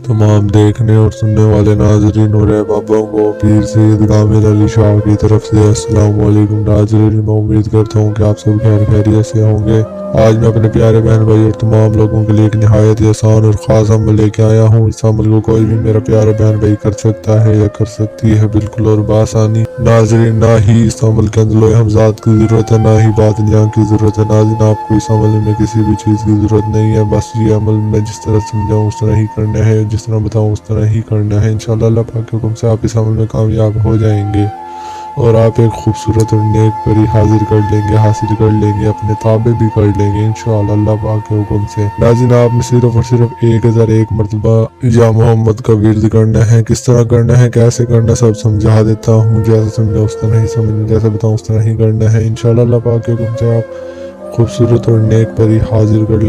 तमाम देखने और सुनने वाले नाजरीन और अहबाबों को पीर सैयद कामिल अली शाह की तरफ से अस्सलाम वालेकुम नाजरीन। मैं उम्मीद करता हूँ कि आप सब खैर खैरियत से होंगे। आज मैं अपने प्यारे बहन भाई और तमाम लोगों के लिए एक नहायत ही आसान और ख़ास अमल लेके आया हूँ। इस अमल को कोई भी मेरा प्यारा बहन भाई कर सकता है या कर सकती है, बिल्कुल और बासानी। नाजरीन, ना ही इस अमल के अंदर हमजाद की ज़रूरत है, ना ही बातनियाँ की ज़रूरत है। नाज़रीन, आपको इस अमल में किसी भी चीज़ की ज़रूरत नहीं है। बस ये अमल मैं जिस तरह समझाऊँ उस तरह ही करना है, जिस तरह बताऊँ उस तरह ही करना है। इंशाअल्लाह अल्लाह पाक के हुक्म से आप इस अमल में कामयाब हो जाएंगे और आप एक खूबसूरत और नेक परी हासिल कर लेंगे, अपने ताबे भी कर लेंगे इंशाअल्लाह अल्लाह पाक के हुक्म से। नाज़रीन, आपने सिर्फ और सिर्फ 1001 मरतबा या मोहम्मद का विर्द करना है। किस तरह करना है, कैसे करना, सब समझा देता हूँ। जैसे समझा उस तरह ही समझना, जैसे बताऊँ उस तरह ही करना है। इंशाअल्लाह अल्लाह पाक के हुक्म से आप खूबसूरत और नेक परी हासिल कर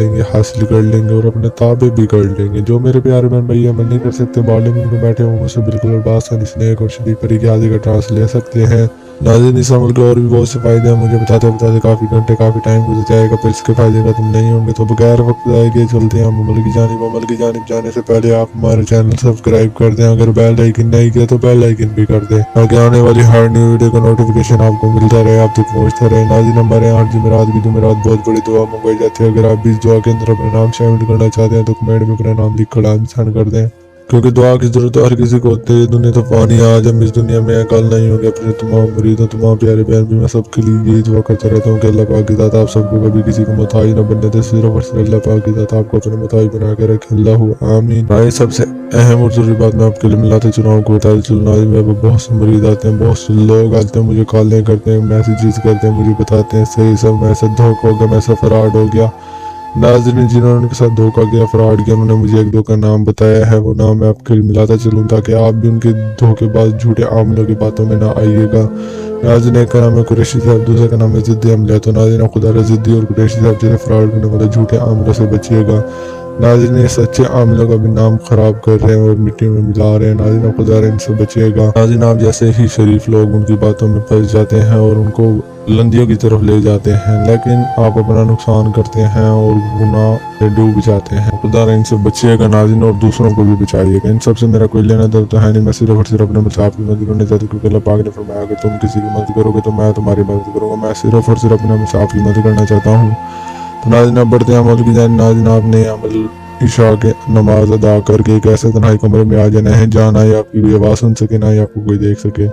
लेंगे और अपने ताबे भी कर लेंगे। जो मेरे प्यारे बहन भैया अमल नहीं कर सकते, पार्लियामेंट में बैठे होंगे, उसे बिल्कुल और बासानी से नेक और शरीफ परी की हाजिर का ट्रांस ले सकते हैं। नाज़रीन, इस अमल के और भी बहुत से फायदे हैं। मुझे बताते बताते काफ़ी घंटे काफ़ी टाइम गुजर जाएगा, पर इसके फायदे खत्म नहीं होंगे। तो बगैर वक्त जाएंगे चलते हैं हम अमल की जानिब जाने से पहले आप हमारे चैनल सब्सक्राइब कर दें। अगर बेल आइकन नहीं किया तो बेल आइकन भी कर दें, ताकि आने वाली हर न्यू वीडियो का नोटिफिकेशन आपको मिलता रहे, आप तक पहुँचता रहे। नाज़रीन, हमारे यहाँ हर जुमेरात बहुत बड़ी दुआ मंगवाई जाती है। अगर आप भी इस दुआ के अंदर अपना नाम शामिल करना चाहते हैं तो कमेंट में अपना नाम लिख कर लाजमी कर दें, क्योंकि दुआ की जरूरत हर किसी को होती है। दुनिया तो पानी, आज हम इस दुनिया में कल नहीं होंगे। अपने तमाम मुरीदों, तमाम प्यारे बहन भी मैं सबके लिए यही दुआ करता रहता हूँ कि अल्लाह पाक की ज़ात आप सबको कभी किसी को मुताज न बनने दे। सिर्फ और सिर्फ अल्लाह पाक की ज़ात आपको अपने मुताज बना के रखे। अल्लाहु आमीन। भाई, सबसे अहम और जरूरी बात मैं आपके लिए मिलाते चुनाव को बताते चलना। मेरे बहुत से मरीज आते हैं, बहुत से लोग आते हैं, मुझे कॉलें करते हैं, मैसेजेस करते हैं, मुझे बताते हैं सही सब मैं ऐसा धोखा हो गया, मैं ऐसा फ्रॉड हो गया। नाज़रीन, जिन्होंने उनके साथ धोखा किया, फ्रॉड किया, उन्होंने मुझे एक दो का नाम बताया है। वो नाम मैं आपके लिए मिलाता चलूँ ताकि आप भी उनके धोखेबाज झूठे आमलों की बातों में ना आइएगा। नाज़रीन, एक का नाम है कुरैशी साहब, दूसरे का नाम है ज़िद्दी अमला। तो नाज़रीन, खुदा ज़िद्दी और कुरैशी साहब जैसे फ्रॉड करने वाले झूठे आमलों से बचिएगा। नाज़रीन, ये सच्चे आमलों का भी नाम खराब कर रहे हैं और मिट्टी में मिला रहे हैं। नाज़रीन, खुदा इनसे बचिएगा। नाज़रीन, आप जैसे ही शरीफ लोग उनकी बातों में फंस जाते हैं और उनको बुलंदियों की तरफ ले जाते हैं, लेकिन आप अपना नुकसान करते हैं और गुनाह में डूब जाते हैं। खुदा इनसे बचिएगा नाज़रीन, और दूसरों को भी बचाइएगा। इन सबसे मेरा कोई लेना देना तो है नहीं। मैं सिर्फ और सिर्फ अपने मुसाफ की मदद करने चाहता हूँ, क्योंकि अल्लाह पाक ने फरमाया अगर तुम किसी की मदद करोगे तो मैं तुम्हारी मदद करूँगा। मैं सिर्फ और सिर्फ अपने मुसाफ की मदद करना चाहता हूँ। तो नाज़रीन, अब बढ़ते हैं अमल की जानिब। नाज़रीन, आपने अमल इशा के नमाज अदा करके एक ऐसे तन्हाई कमरे में आ जाना है जहाँ ना ही आपकी कोई आवाज़ सुन सके, ना ही आपको कोई देख सके।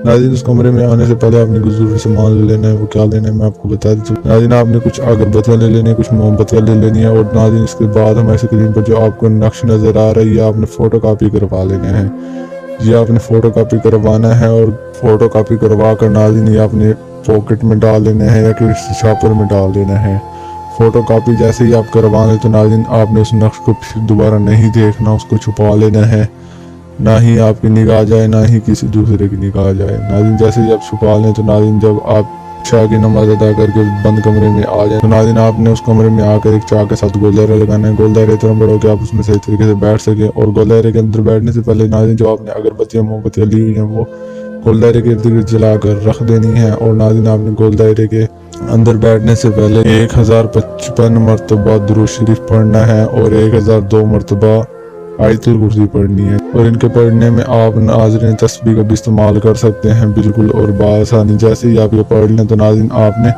नाज़रीन, उस कमरे में आने से पहले आपने कुछ जरूरी सामान ले लेना है। वो क्या लेना है मैं आपको बता दूँ। नाज़रीन, आपने कुछ अगरबत्तियाँ ले लेनी है, कुछ मोमबत्तियाँ ले लेनी है, और नाज़रीन इसके बाद हमारी स्क्रीन पर जो आपको नक्श नज़र आ रही है आपने फ़ोटो कापी करवा लेना है। ये आपने फ़ोटो कापी करवाना है, और फ़ोटो कापी करवा कर नाज़रीन ये आपने पॉकेट में डाल लेना है या किसी शॉपर में डाल देना है। फ़ोटो कापी जैसे ही आप करवा लें तो नाज़रीन आपने उस नक्श को फिर दोबारा नहीं देखना, उसको छुपा लेना है। ना ही आपकी निगाह जाए, ना ही किसी दूसरे की निगाह जाए। नाज़रीन, जैसे ही आप छुपा लें तो नाज़रीन जब आप शाह की नमाज अदा करके बंद कमरे में आ जाए तो नाज़रीन आपने उस कमरे में आकर एक चाक के साथ गोल दायरा लगाना है। गोल दायरे इतना बड़ा हो कि आप उसमें सही तरीके से बैठ सकें, और गोल दायरे के अंदर बैठने से पहले नाज़रीन जो आपने अगरबत्तियाँ मोमबत्तियाँ ली हुई हैं वो गोल दायरे के इर्द गिर्द जला कर रख देनी है। और नाज़रीन आपने गोल दायरे के अंदर बैठने से पहले 1055 मरतबा दुरूद शरीफ पढ़ना है और 1002 मरतबा आयतुल कुर्सी पढ़नी है। और इनके पढ़ने में आप नाज़रीन तस्बीह का भी इस्तेमाल कर सकते हैं, बिल्कुल और बासानी। जैसे ही आप ये पढ़ लें तो नाज़रीन आपने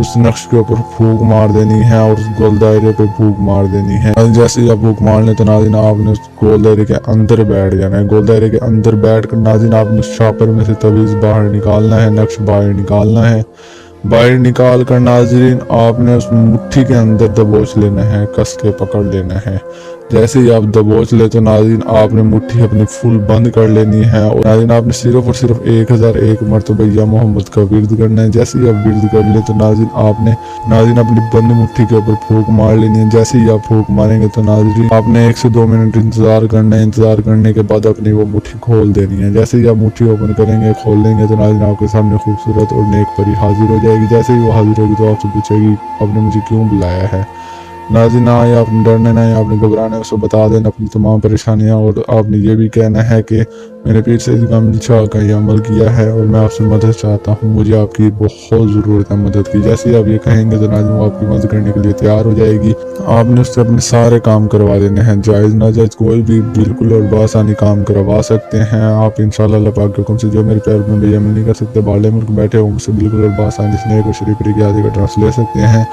उस नक्श के ऊपर फूंक मार देनी है और उस गोल दायरे पे फूंक मार देनी है। जैसे ही आप फूंक मार लें तो नाज़रीन आपने उस गोल दायरे के अंदर बैठ जाना है। गोल दायरे के अंदर बैठ कर नाज़रीन आपने उस शॉपर में से तवीज़ बाहर निकालना है, नक्श बाहर निकालना है। बाहर निकाल कर नाज़रीन आपने उस मुट्ठी के अंदर दबोच लेना है, कस के पकड़ लेना है। जैसे ही आप दबोच ले तो नाज़रीन आपने मुट्ठी अपनी फुल बंद कर लेनी है, और नाज़रीन आपने सिर्फ और सिर्फ 1001 मरतबा या मोहम्मद का विर्द करना है। जैसे ही आप विर्द कर ले तो नाज़रीन आपने अपनी बंद मुट्ठी के ऊपर फूंक मार लेनी है। जैसे ही आप फूंक मारेंगे तो नाज़रीन आपने 1 से 2 मिनट इंतज़ार करना है। इंतज़ार करने के बाद अपनी वो मुट्ठी खोल देनी है। जैसे ही आप मुट्ठी ओपन करेंगे, खोल लेंगे तो नाज़रीन आपके सामने खूबसूरत और नेक परी हाजिर हो जाएगी। जैसे ही वो हाजिर होगी तो आपसे पूछेगी आपने मुझे क्यों बुलाया है। नाज़रीन, ना ही आपने डरना, ना ही आपने घबराना है, उसको बता देना अपनी तमाम परेशानियाँ, और आपने ये भी कहना है कि मैंने पीर सईद कामिल शाह का ये अमल किया है और मैं आपसे मदद चाहता हूँ। मुझे आपकी बहुत ज़रूरत है मदद की। जैसे ही आप ये कहेंगे तो नाज़िम वो आपकी मदद करने के लिए तैयार हो जाएगी। आपने उससे अपने सारे काम करवा देने हैं, जायज़ नाजायज़ कोई भी बिल्कुल और बआसानी काम करवा सकते हैं आप इंशाअल्लाह अल्लाह पाक के हुक्म से। जो मेरे प्यार में भैया अमल नहीं कर सकते, बाहर मुल्क बैठे हो, मुझसे बिल्कुल और बआसानी स्नेह और शरीफरी की आदि का ट्रांस ले सकते हैं।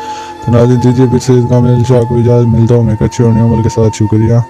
तो नाज़िम दीजिए पीर सईद कामिल शाह को इजाज़त। मिलता हूँ मैं एक अच्छे होने अमल के साथ। शुक्रिया।